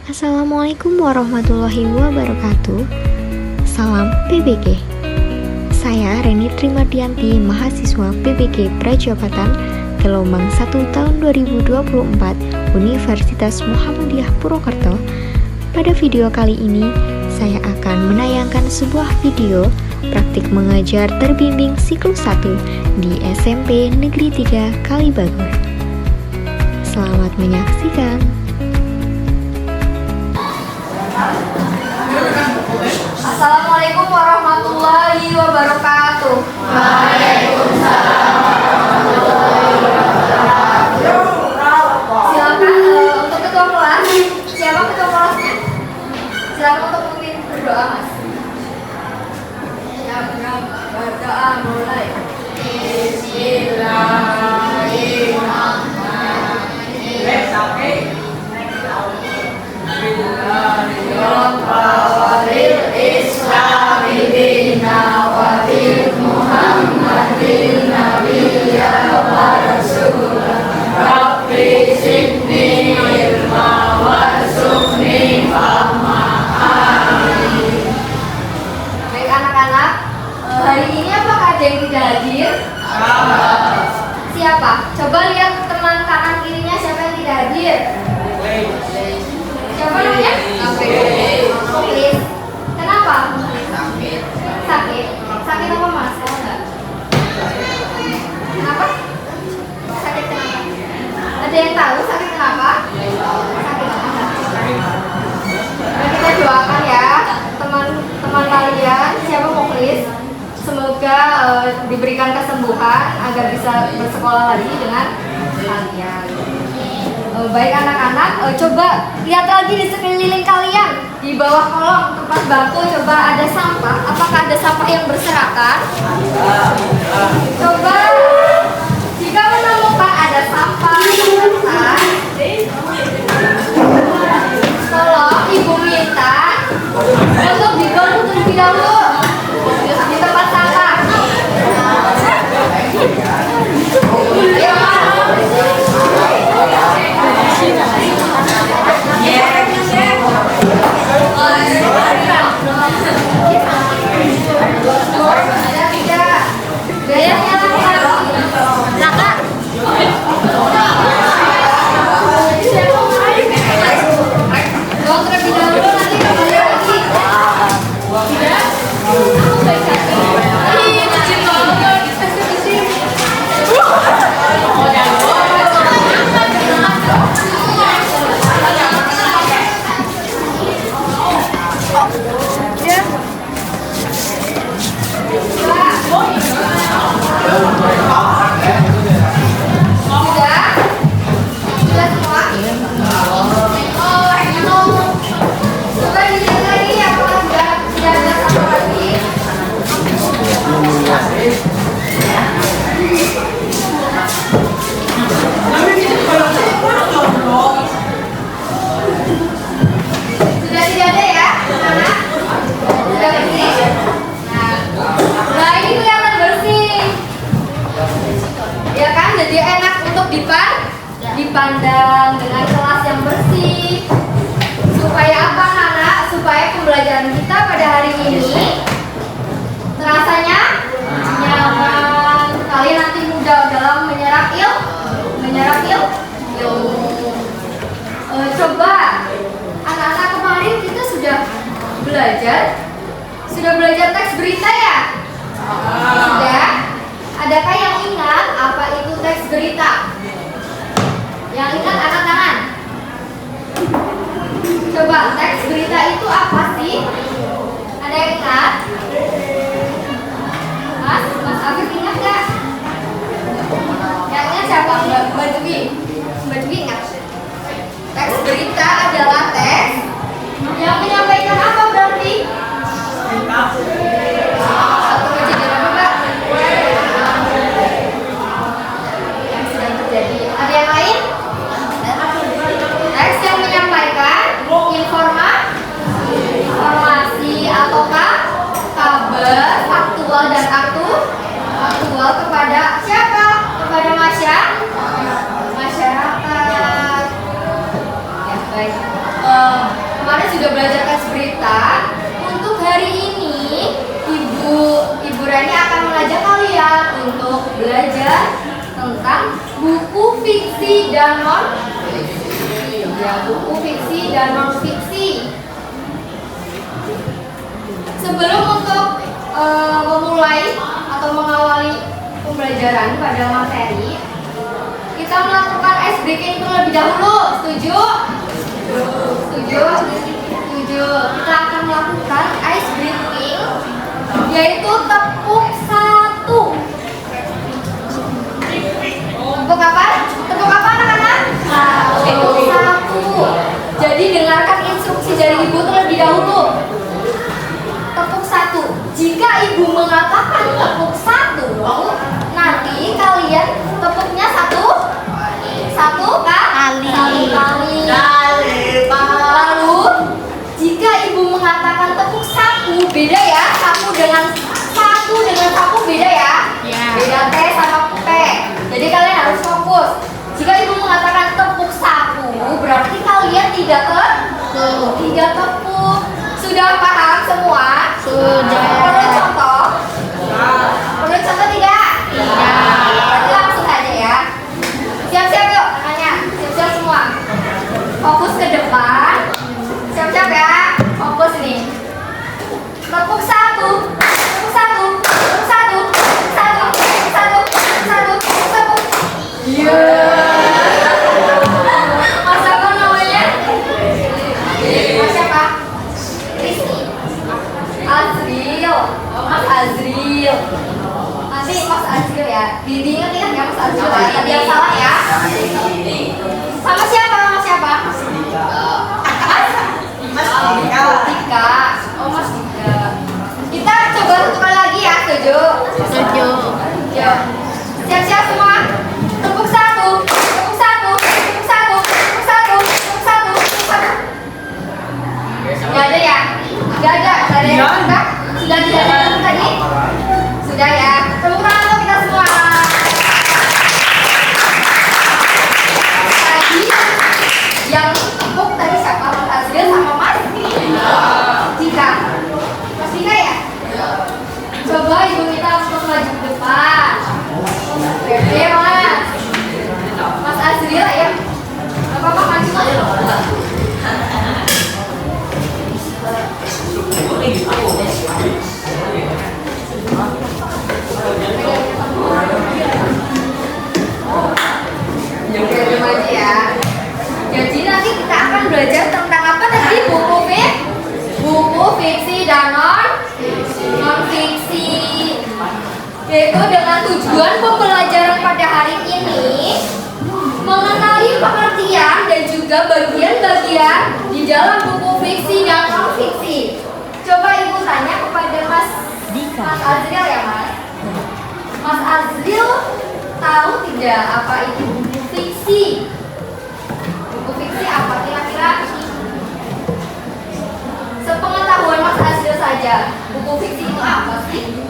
Assalamualaikum warahmatullahi wabarakatuh. Salam PBG. Saya Reni Trimardianti, mahasiswa PBG Prajabatan Gelombang 1 tahun 2024 Universitas Muhammadiyah Purwokerto. Pada video kali ini, saya akan menayangkan sebuah video praktik mengajar terbimbing siklus 1 di SMP Negeri 3 Kalibagor. Selamat menyaksikan. Assalamualaikum warahmatullahi wabarakatuh. Waalaikumsalam warahmatullahi wabarakatuh. Silakan untuk ketua kelas. Siapa ketua kelasnya? Silakan untuk memimpin berdoa, Mas. Ya, berdoa mulai. Bismillahirrahmanirrahim. Baik anak-anak, hari ini apakah ada yang tidak hadir? Siapa? Coba lihat teman kanan kirinya siapa yang tidak hadir. Siapa namanya? Muklis. Kenapa? Sakit. Sakit apa, Mas? Tahu nggak? Kenapa? Sakit kenapa? Ada yang tahu sakit kenapa? Sakit apa? Nah, kita doakan ya teman-teman kalian. Siapa Muklis? Semoga diberikan kesembuhan agar bisa bersekolah lagi dengan kalian. Baik anak-anak, coba lihat lagi di sekeliling kalian. Di bawah kolong tempat bangku coba ada sampah. Apakah ada sampah yang berserakan? Coba jika menemukan ada sampah kertas, tolong ibu minta untuk dibuang terlebih dahulu di tempat sampah. Dipandang dengan kelas yang bersih. Supaya apa, anak? Supaya pembelajaran kita pada hari ini terasanya nyaman. Kalian nanti mudah dalam menyerap ilmu. Coba anak-anak, kemarin kita sudah belajar teks berita ya? Sudah. Adakah yang ingat apa itu teks berita? Yang ingat angkat tangan. Coba teks berita itu apa sih? Ada yang ingat? Mas Afif ingat nggak? Yang ingat siapa? Mbak Dewi ingat? Teks berita adalah teks yang menyampaikan apa berarti? Satu kejadian apa, Mbak? Yang sedang terjadi. Ada yang lain? Teks yang menyampaikan informasi ataukah kabar faktual dan aktual kepada siapa? Kepada masyarakat. Ya, baik. kemarin sudah belajar teks berita. Untuk hari ini Ibu Reni akan mengajak kalian untuk belajar tentang buku fiksi dan non fiksi. Ya, buku fiksi dan non fiksi. Sebelum untuk memulai atau mengawali pembelajaran pada materi, kita melakukan ice breaking terlebih dahulu. Setuju? Setuju? Setuju. Kita akan melakukan ice breaking, yaitu tepuk 1. Tepuk apa? Tepuk apa anak-anak? 1. Jadi dengarkan instruksi dari ibu terlebih dahulu. Tepuk 1. Jika ibu mengatakan tepuk 1, nanti kalian tepuknya satu kali. Lalu jika ibu mengatakan tepuk 1, beda ya. Sapu dengan sapu beda ya. Beda T sama P. Jadi kalian harus fokus. Jika ibu mengatakan tepuk 1, berarti kalian tidak tepuk. Sudah paham semua? Sudah. Perlu contoh? Perlu contoh tidak? Berarti langsung aja ya. Siap-siap yuk, nanya. Siap-siap semua. Fokus ke depan. Siap-siap ya. Fokus nih. Tepuk 1. Tepuk 1. Tepuk 1. Tepuk 1. Tepuk 1. Tepuk 1. Tepuk 1. Iya. Mas apa namanya? Mas siapa? Rizky. Azril. Mas Azril. Nanti Mas Azril ya. Diingat-ingat ya Mas Azril. Tadi yang salah ya. Sama siapa? Sama siapa? Mas Dika. Oh Mas Dika. Kita coba satu kali lagi ya. Setuju? Setuju. Yuk. Siap-siap semua. Tepuk 1. Tepuk 1. Tepuk 1. Tepuk 1. Tepuk 1. Tepuk 1. Gak ada ya? Gak ada. Gak ada yang sudah? Sudah tidak ada yang tadi? Sudah ya. Tepuk tangan untuk kita semua. Tadi yang tepuk tadi siapa? Mas Azril sama Mas Dika. Mas Dika ya? Coba ibu minta untuk maju ke depan. Oke Mas. Mas Azril ya. Gak apa-apa maju Mas. Oke, maju ya. Jadi nanti kita akan belajar tentang apa tadi? Buku fiksi dan non fiksi. Yaitu dengan tujuan pembelajaran pada hari ini mengenali pengertian dan juga bagian-bagian di dalam buku fiksi dan non fiksi. Coba ibu tanya kepada Mas Azril ya Mas. Mas Azril tahu tidak apa itu buku fiksi? Buku fiksi apa kira-kira? Sepengetahuan Mas Azril saja, buku fiksi itu apa sih?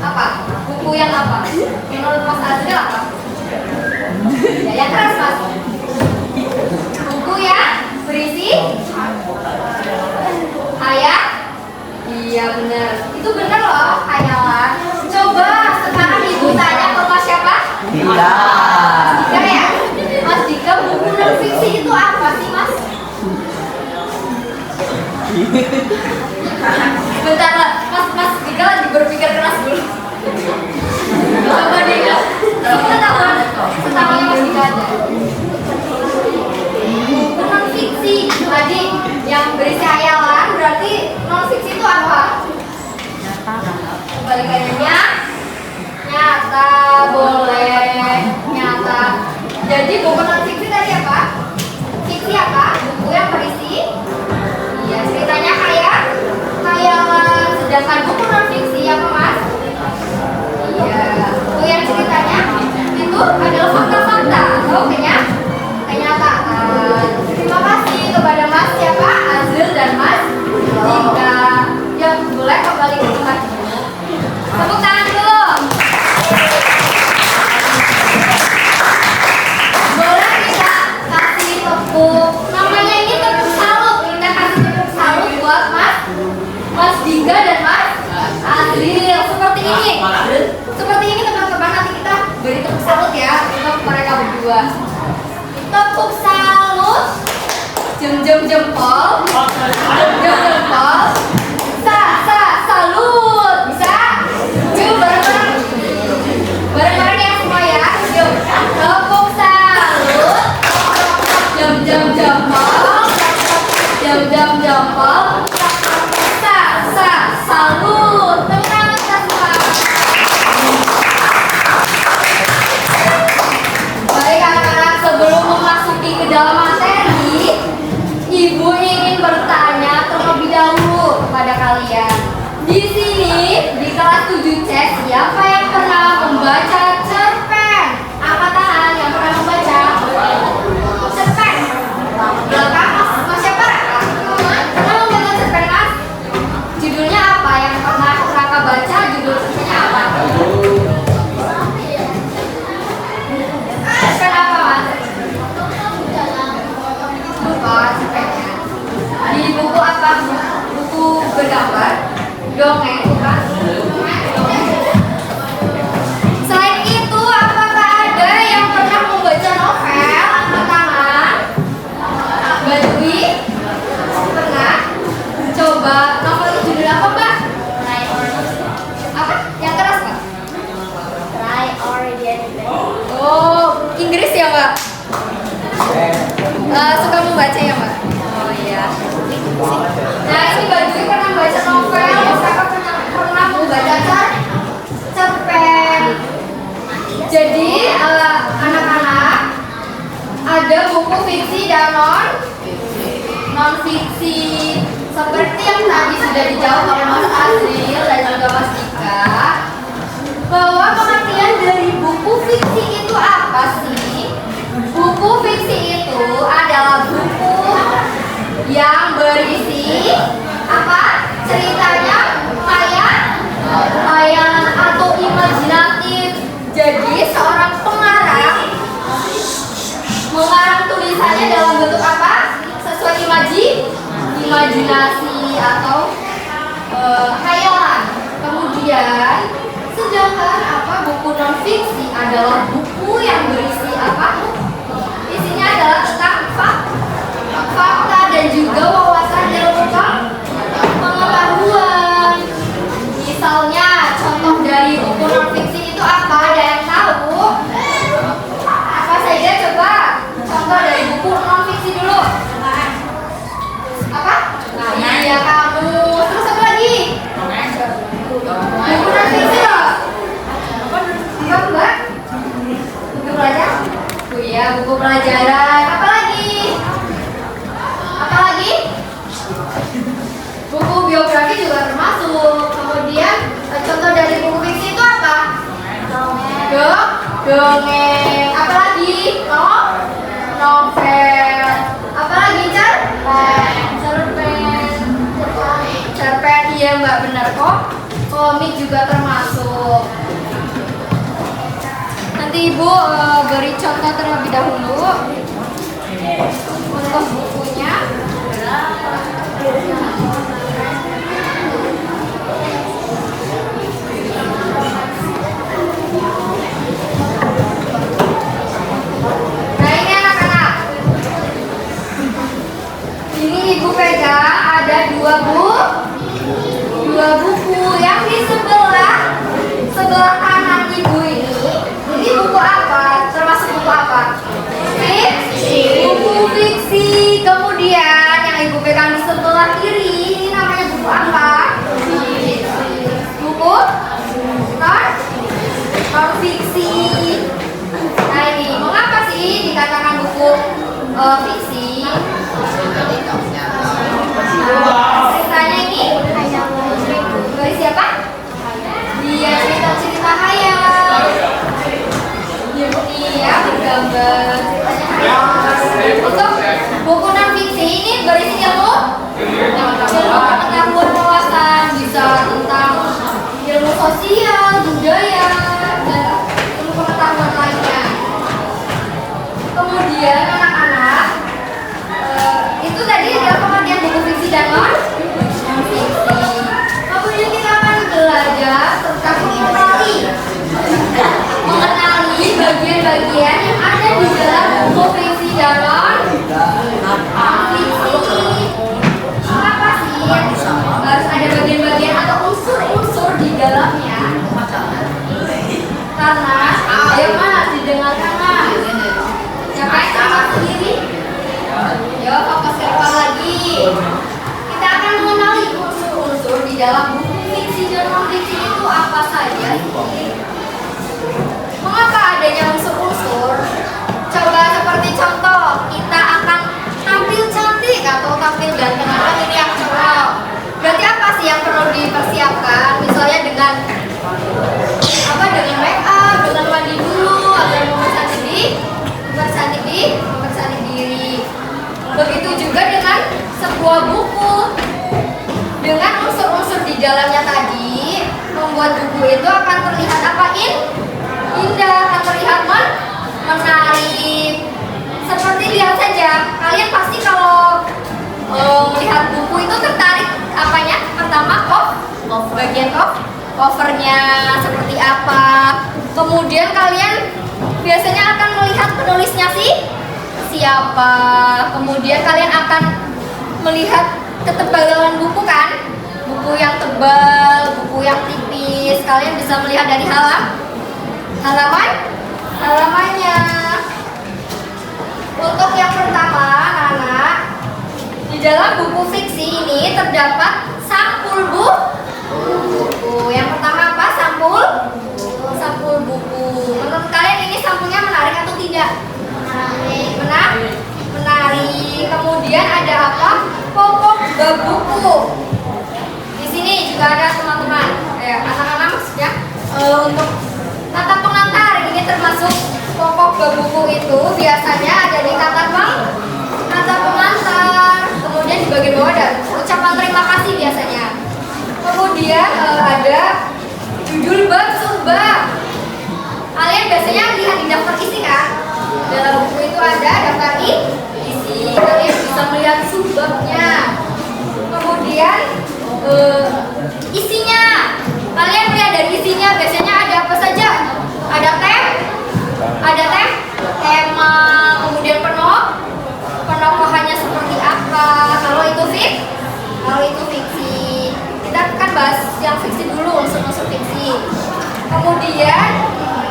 Apa? Buku yang apa? Menurut Mas Azril apa? Ya, yang keras Mas. Buku yang berisi hayal? Iya benar. Itu benar loh, hayalan. Coba sekarang ibu tanya ke Mas siapa? Dika. Dika ya? Mas Dika, buku non fiksi itu apa sih Mas? Bentar lah, Mas Dika lagi berpikir keras dulu. Coba Dika. Setahun Mas Dika aja. Buku non fiksi tadi yang berisi hayalan, berarti non fiksi itu apa? Kebalikannya nyata, boleh, nyata. Jadi buku non fiksi tadi apa? Fiksi apa? Buku yang berisi iya ceritanya hayalan. Sedangkan buku non fiksi apa Mas? Iya, buku yang ceritanya itu adalah fakta-fakta atau kenyataan. Terima kasih kepada Mas siapa? Azril dan Mas Dika. Ya boleh kembali ke tempat dulu. Tepuk tangan dulu. Boleh kita kasih tepuk kedua. Tepuk salut. Jam-jam jempol. Jam jempol. Salut. Bisa? Yuk bareng-bareng. Bareng-bareng ya semua ya. Yuk. Tepuk salut. Jam-jam jempol. Jam-jam jempol. Salut. Tepuk tangan kita semua. Baik anak-anak, sebelum memasuki ke dalam materi, Ibu ingin bertanya terlebih dahulu kepada kalian. Di sini, di kelas 7C, siapa yang pernah membaca cerpen? Angkat tangan yang pernah membaca cerpen. Belakang, Mas siapa? Pernah membaca cerpen, Mas? Judulnya apa yang pernah Kakak baca? Judul cerpennya apa? Cerpen apa, Mas? Lupa cerpennya. Di buku apa? Buku bergambar? Dongeng, bukan? Selain itu, apakah ada yang pernah membaca novel? Angkat tangan. Badui? Pernah? Coba, novel itu judul apa, Mbak? Apa? Yang keras, Mbak? Try already. Oh, Inggris ya, Mbak? Suka membaca ya, Mbak? Oh iya. Nah, ini Badui pernah baca novel, Kakak pernah membaca cerpen. Jadi, anak-anak, ada buku fiksi dan non fiksi. Seperti yang tadi sudah dijawab oleh Mas Azril dan juga Mas Dika, bahwa pengertian dari buku fiksi itu apa sih? Buku fiksi itu adalah buku yang berisi apa? Ceritanya khayalan atau imajinatif. Jadi seorang pengarang mengarang tulisannya dalam bentuk apa? Sesuai imajinasi atau khayalan. Kemudian sedangkan apa? Buku non fiksi adalah buku yang berisi apa? Isinya adalah tentang fakta dan juga wawasan ilmu pengetahuan. Misalnya contoh dari buku non fiksi itu apa? Ada yang tahu? Apa saja coba? Contoh dari buku non fiksi dulu. Apa? Iya kamu. Terus apa lagi? Buku non fiksi loh. Apa Mbak? Buku pelajaran? Oh iya, buku pelajaran. Apa lagi? Apa lagi? Buku biografi juga termasuk. Kemudian contoh dari buku fiksi itu apa? Dongeng. Apa lagi? Novel. Apa lagi? Cerpen. Iya Mbak, benar kok. Komik juga termasuk. Nanti Ibu beri contoh terlebih dahulu untuk bukunya. Nah ini anak-anak, ini Ibu pegang ada dua buku yang di sebelah kanan Ibu ini. Ini buku apa? Termasuk buku apa? Buku fiksi. Kemudian yang Ibu pegang di sebelah kiri ini namanya buku apa? Buku non fiksi. Nah ini mengapa sih dikatakan buku fiksi? Ceritanya ini dari siapa? Dia cerita-cerita khayal. Iya, bergambar ceritanya khayal. Untuk buku non fiksi ini berisi ilmu pengetahuan wawasan, bisa tentang ilmu sosial, budaya, dan ilmu pengetahuan lainnya. Kemudian anak-anak, itu tadi adalah pengertian buku fiksi dan non fiksi. Kemudian kita akan belajar tentang mengenali bagian-bagian yang ada di dalam sebuah buku dengan unsur-unsur di dalamnya tadi membuat buku itu akan terlihat apa? Indah, akan terlihat menarik. Seperti lihat saja, kalian pasti kalau melihat buku itu tertarik apanya? Pertama bagian covernya seperti apa. Kemudian kalian biasanya akan melihat penulisnya siapa. Kemudian kalian akan melihat ketebalan buku kan? Buku yang tebal, buku yang tipis. Kalian bisa melihat dari halamannya. Untuk yang pertama, anak-anak, di dalam buku fiksi ini terdapat sampul buku. Yang pertama apa? Sampul buku. Menurut kalian ini sampulnya menarik atau tidak? Menarik. Kemudian ada apa? Pokok bab buku. Di sini juga ada teman-teman, anak-anak maksudnya. Untuk kata pengantar ini termasuk pokok bab buku itu biasanya ada di kata pengantar. Kemudian di bagian bawah ada ucapan terima kasih biasanya. Kemudian ada judul bab subbab. Kalian biasanya lihat di daftar isi kan? Dalam buku itu ada daftar isi. Kalian bisa melihat subbabnya. Kemudian isinya. Kalian lihat dari isinya biasanya ada apa saja? Ada tema, kemudian penokohannya seperti apa. Kalau itu fiksi. Kita akan bahas yang fiksi dulu, unsur-unsur fiksi. Kemudian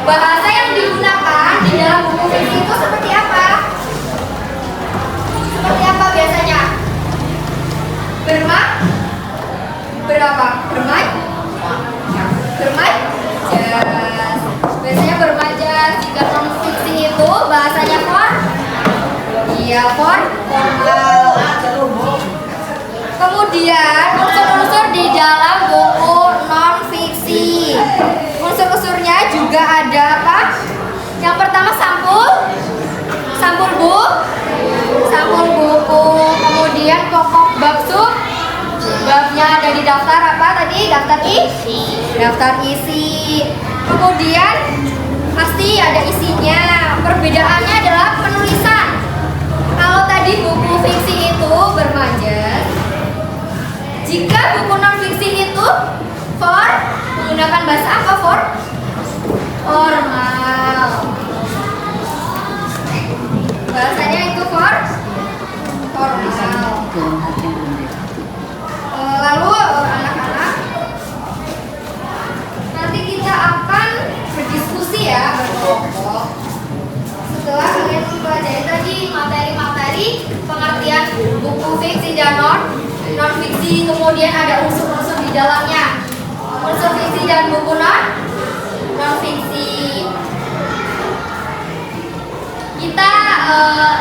bahasa yang digunakan di dalam buku fiksi itu seperti apa? Seperti apa biasanya? Bermajas. Biasanya bermajas. Jika non fiksi itu bahasanya formal. Kemudian unsur-unsur di dalam buku non fiksi. Unsur-unsurnya juga ada apa? Yang pertama sampul buku. Kemudian pokok bab babnya ada di daftar apa tadi? Daftar isi. Kemudian pasti ada isinya. Perbedaannya adalah penulisan. Kalau tadi buku fiksi itu bermajas, jika buku non fiksi itu menggunakan bahasa apa? Formal. Bahasanya itu formal. Lalu anak-anak, nanti kita akan berdiskusi ya, berkelompok. Setelah kalian mempelajari tadi materi-materi pengertian buku fiksi dan non fiksi, kemudian ada unsur-unsur di dalamnya, unsur fiksi dan buku non fiksi. Kita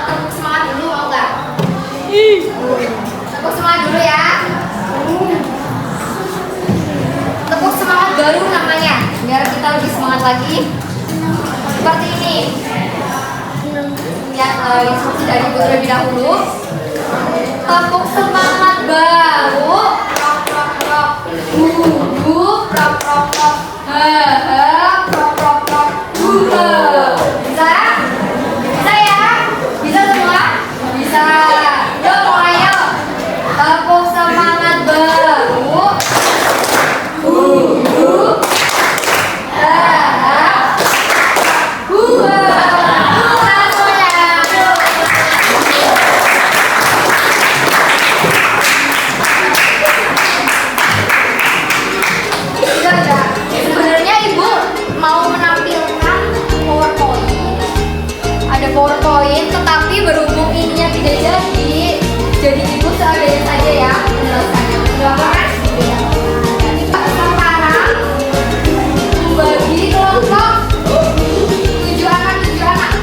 tepuk semangat dulu, mau nggak? Tepuk semangat dulu ya. Tepuk semangat baru namanya, biar kita lebih semangat lagi. Seperti ini. Lihat instruksi dari ibu terlebih dahulu. Tepuk semangat baru. Prok prok prok. Prok prok prok. Prok prok prok. Bisa? Bisa ya? Bisa semua? Bisa. Yuk mulai yuk. Tepuk semangat baru. Sebenarnya ibu mau menampilkan PowerPoint, tetapi berhubung ininya tidak jadi ibu seadanya saja ya menjelaskannya. Silakan. Sekarang bagi kelompok 7 anak.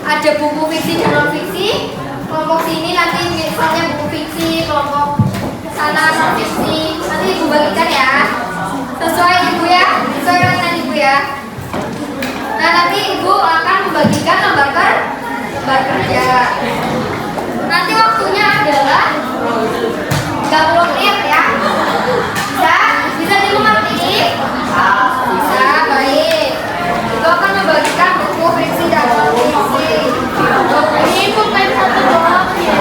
Ada buku fiksi dan non fiksi. Kelompok sini nanti misalnya buku fiksi, kelompok sana non fiksi. Nanti ibu bagikan ya. Sesuai ibu ya, sesuai dengan ibu ya. Nah nanti ibu akan membagikan lembar kerja. Nanti waktunya adalah 30 menit ya. Bisa dimengerti? Bisa, baik. Ibu akan membagikan buku fiksi dan non fiksi. Ini pulpen satu doang ya.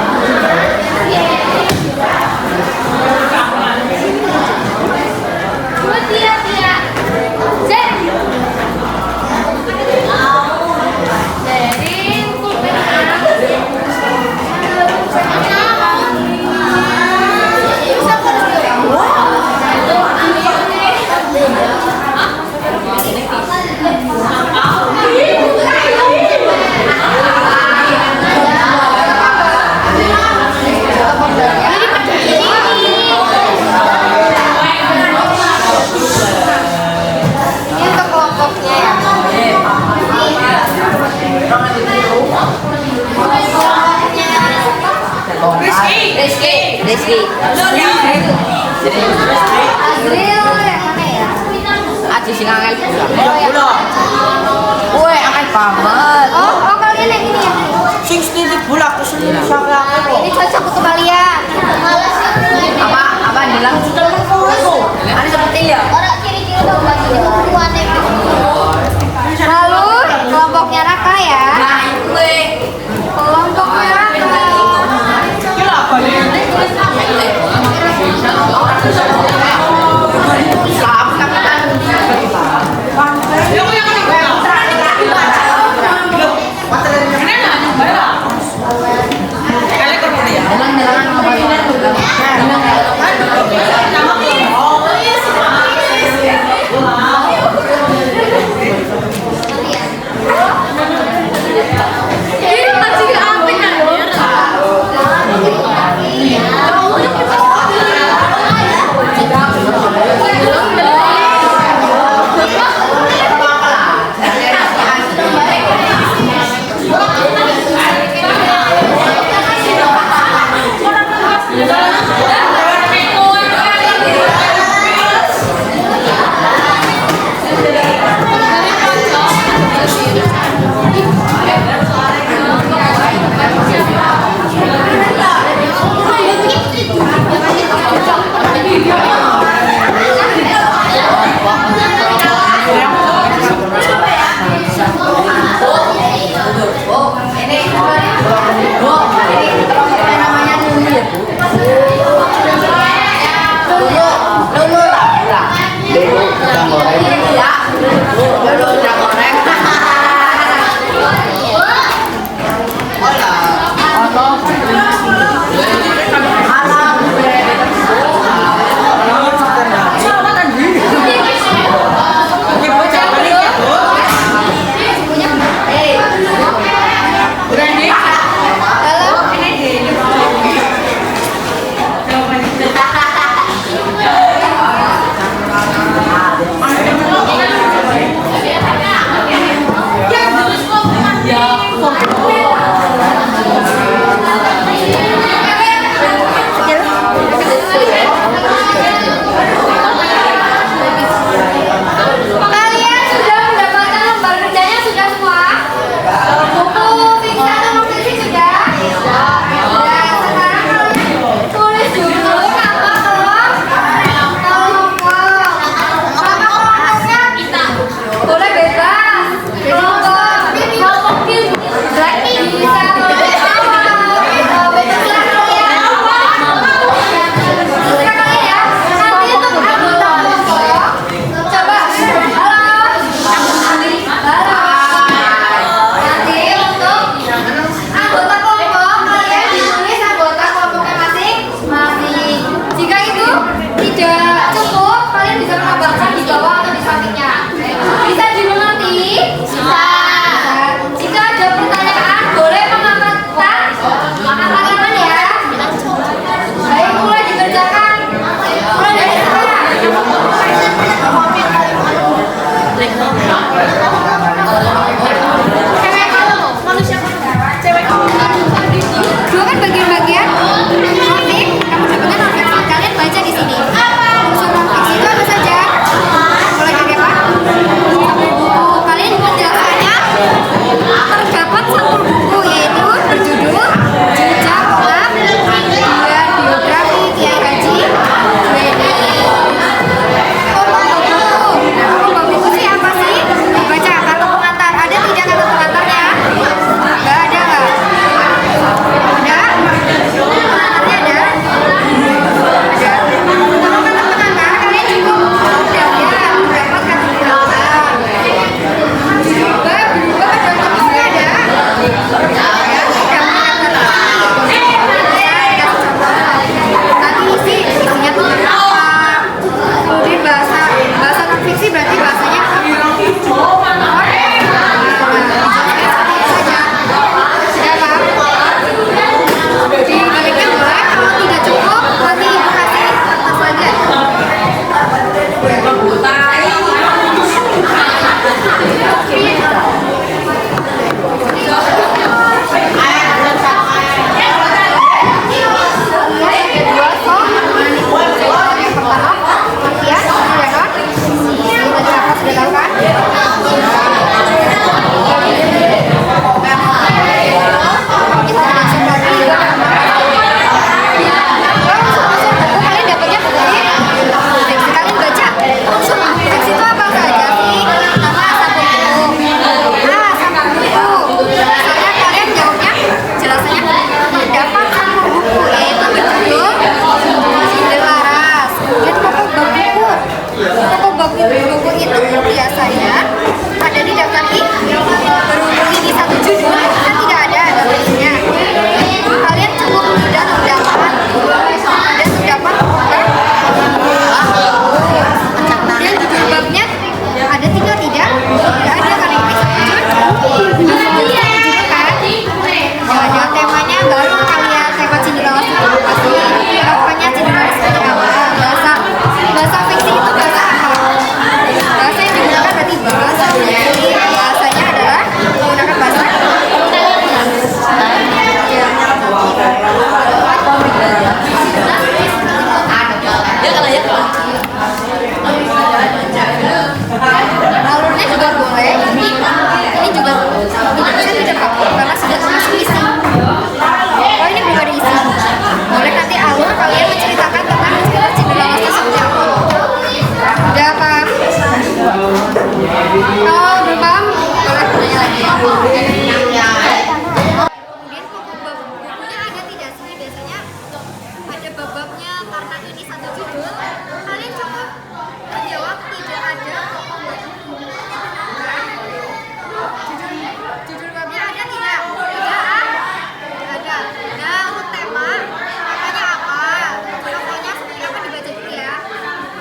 Cuma tidak. Jadi pulpen Rizky. Azril yang mana ya? Aji sing angel pula. Woi, angel banget. Oh kalian yang ini ya? Sing setitik bulak terus sampai aku. Ini cocok untuk kalian. Apa bilang sudah itu. Ada seperti ya. Orang kiri-kiri tuh buat ini kebutuhan Lalu kelompoknya Raka ya. Nah, gue. Kelompoknya Raka. Nanti isinya tuh apa? Kemudian bahasa non fiksi berarti bahasanya apa? Dibaliknya boleh, kalau tidak cukup nanti ibu kasih atas lagi. Buku itu biasanya ada di daftar ini. Berhubung ini satu judul kan tidak ada tulisnya. Kalian cukup mudah terdapat dan terdapat dan judul babnya ada tiga tidak ada karena ini satu judul kan. Ada temanya baru kalian tema cenderawas itu pasti apanya cenderawas seperti apa, bahasa fiksi itu bahasa apa? Bahasa yang digunakan berarti bahasanya adalah menggunakan bahasa alurnya juga boleh. Ini juga saya tidak apa karena sudah termasuk isi. Oh ini belum ada isi. Boleh nanti alur kalian menceritakan tentang cerita cendrawasnya seperti apa. Udah paham? Kalau belum paham, boleh tanya lagi. Kemudian pokok bab bukunya ada tidak sih? Biasanya ada bab-babnya karena ini satu judul. Kalian coba menjawab tidak ada pokok bab. Judul babnya ada tidak? Ada. Nah untuk tema, temanya apa? Tokohnya seperti apa dibaca dulu ya.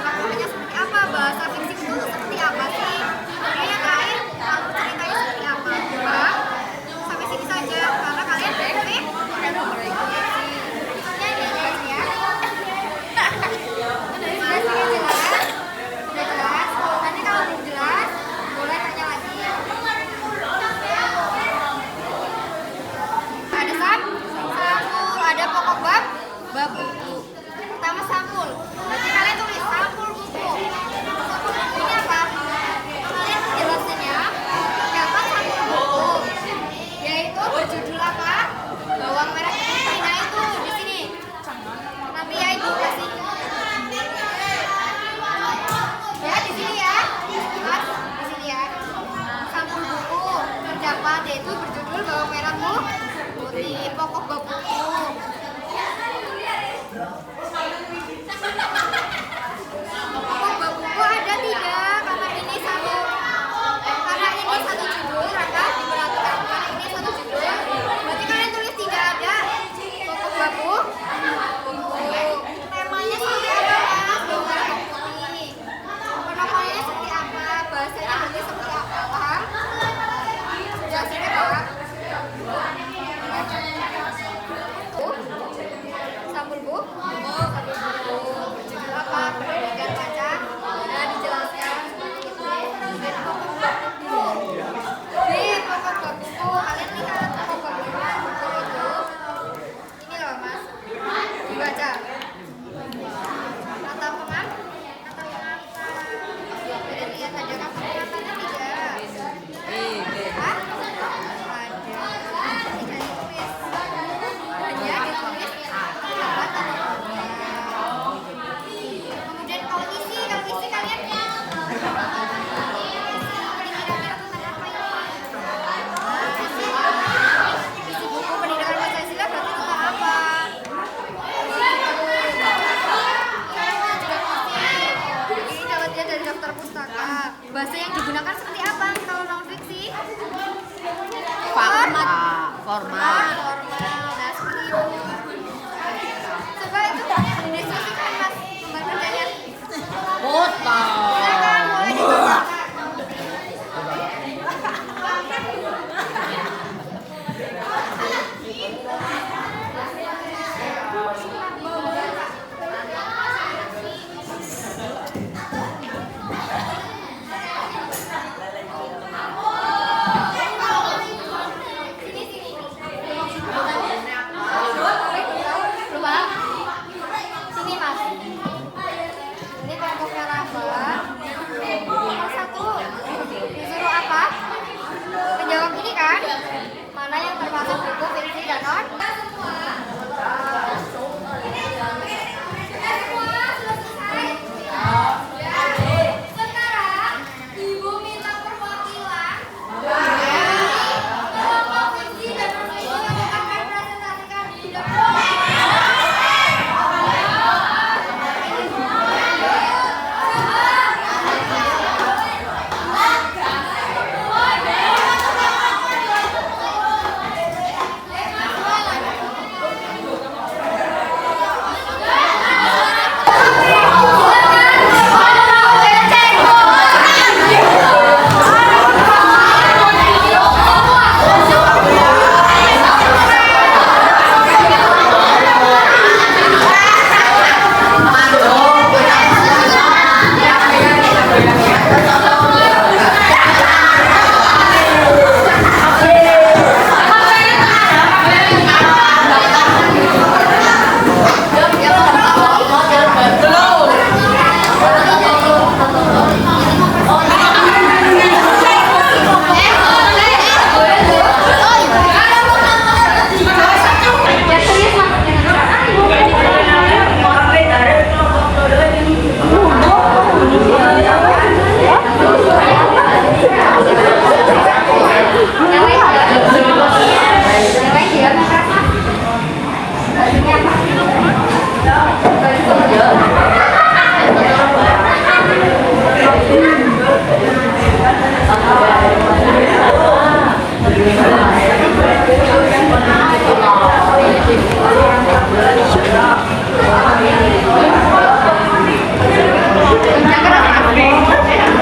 Tokohnya seperti apa? Bahasa fiksi itu seperti apa sih? Kemudian yang terakhir, alur ceritanya seperti apa? Sampai sini saja karena kalian briefing. Misalnya ini jelas ya. Sudah jelas? Sudah jelas? Nanti kalau belum jelas, boleh tanya lagi. Ada sampul, ada pokok bab buku. Pertama sampul. Berarti kalian tulis sampul buku. Sampul buku ini apa? Kalian jelasin ya. Dapat sampul buku. Yaitu berjudul apa? Bawang merah putih. Nah itu di sini. Nanti ya ibu kasih. Ya di sini ya. Mas, di sini ya. Sampul buku terdapat yaitu berjudul bawang merah putih. Pokok bab buku. Pokok bab buku ada tidak? Karena ini satu judul, maka diperhatikan karena ini satu judul. Berarti kalian tulis tidak ada pokok bab buku. Temanya seperti apa mas? Bawang merah putih. Penokohannya seperti apa? Bahasanya berarti seperti apa? Paham? Sudah sini pak. Sampul buku. Berjudul apa? Perhatikan baca. Nah dijelaskan seperti itu. Di pokok bab buku. Di pokok bab buku. Kalian lihat pokok bab buku itu. Ini loh mas. Dibaca. Kata pengantar. Kalian lihat ada kata pengantarnya tidak? Hah? Ada. Tidak ditulis. Hanya ditulis kata kemudian kalau isi kalian isi buku pendidikan Pancasila berarti tentang apa? Ini dapatnya dari daftar pustaka. Bahasa yang digunakan seperti apa kalau non fiksi? Fakta. Formal. Nah serius. Coba itu dideskripsikan mas tempat kerjanya. Foto. Boleh dibacakan. Sini mas. Ini kelompoknya Rafa. Nomor 1 disuruh apa? Menjawab ini kan? Mana yang termasuk buku fiksi dan non? Sekarang ibu minta perwakilan kelompok fiksi dan non itu akan presentasikan di depan.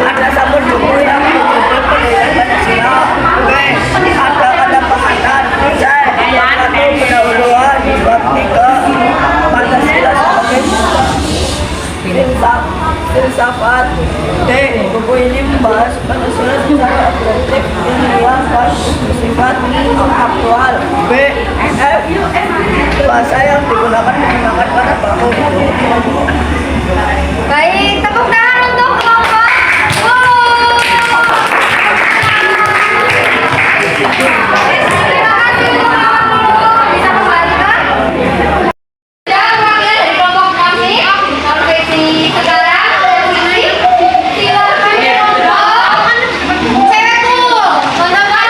Ada sabun buku yang berjudul Pendidikan Pancasila. B. Ada kata pahatan. C. Satu pendahuluan bab 3 Pancasila sebagai filsafat. D. Buku ini membahas Pancasila secara objektif, ilmiah, dan bersifat aktual. B. F. Bahasa yang digunakan pada baku. Baik, tepuk tangan untuk kelompok guru. Terima kasih kelompok guru. Bisa kembali kan? Dan wakil dari kelompok kami, konfesi sekarang, silakan untuk cewekku. Teman-teman,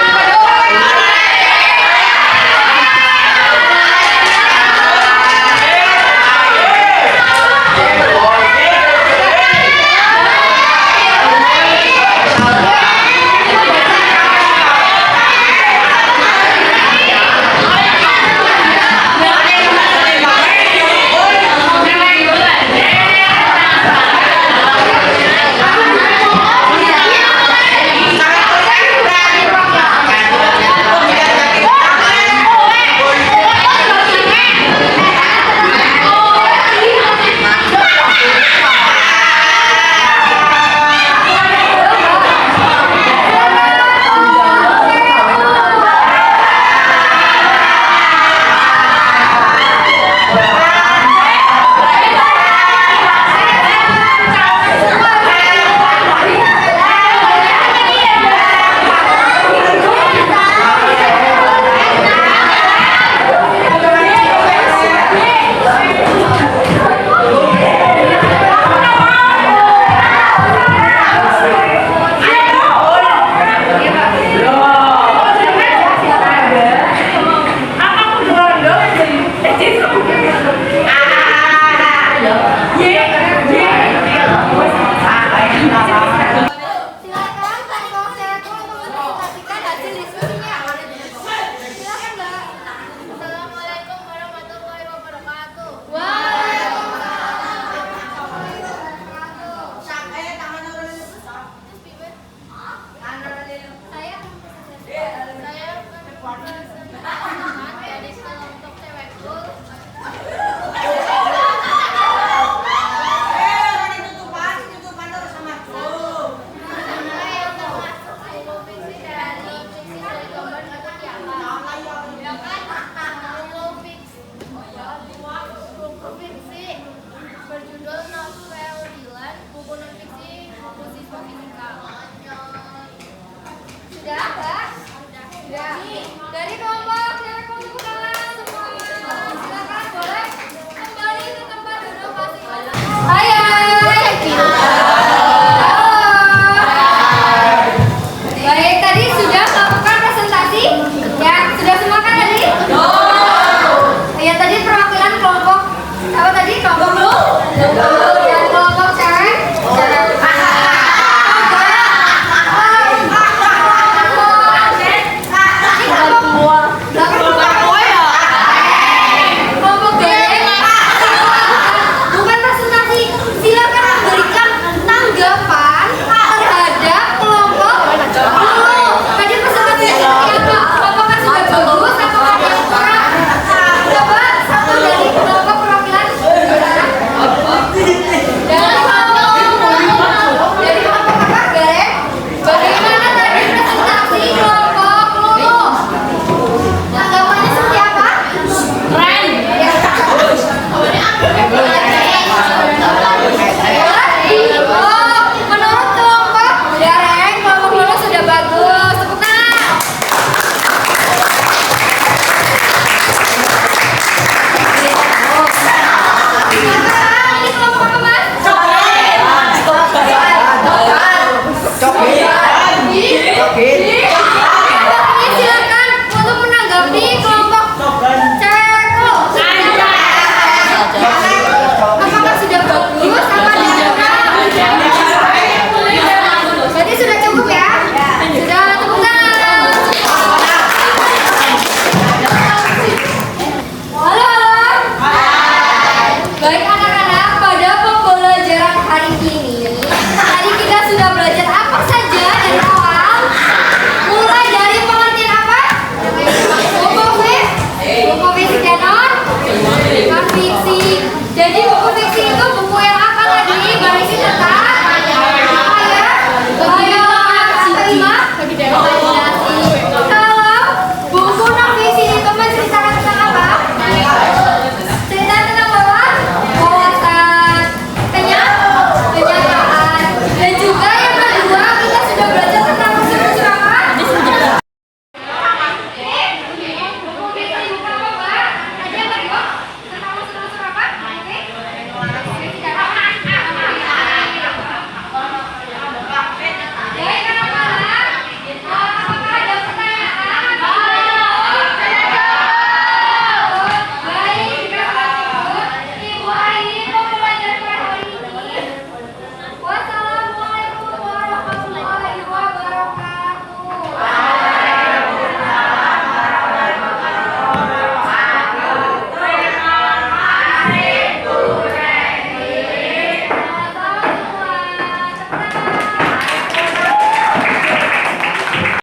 Silakan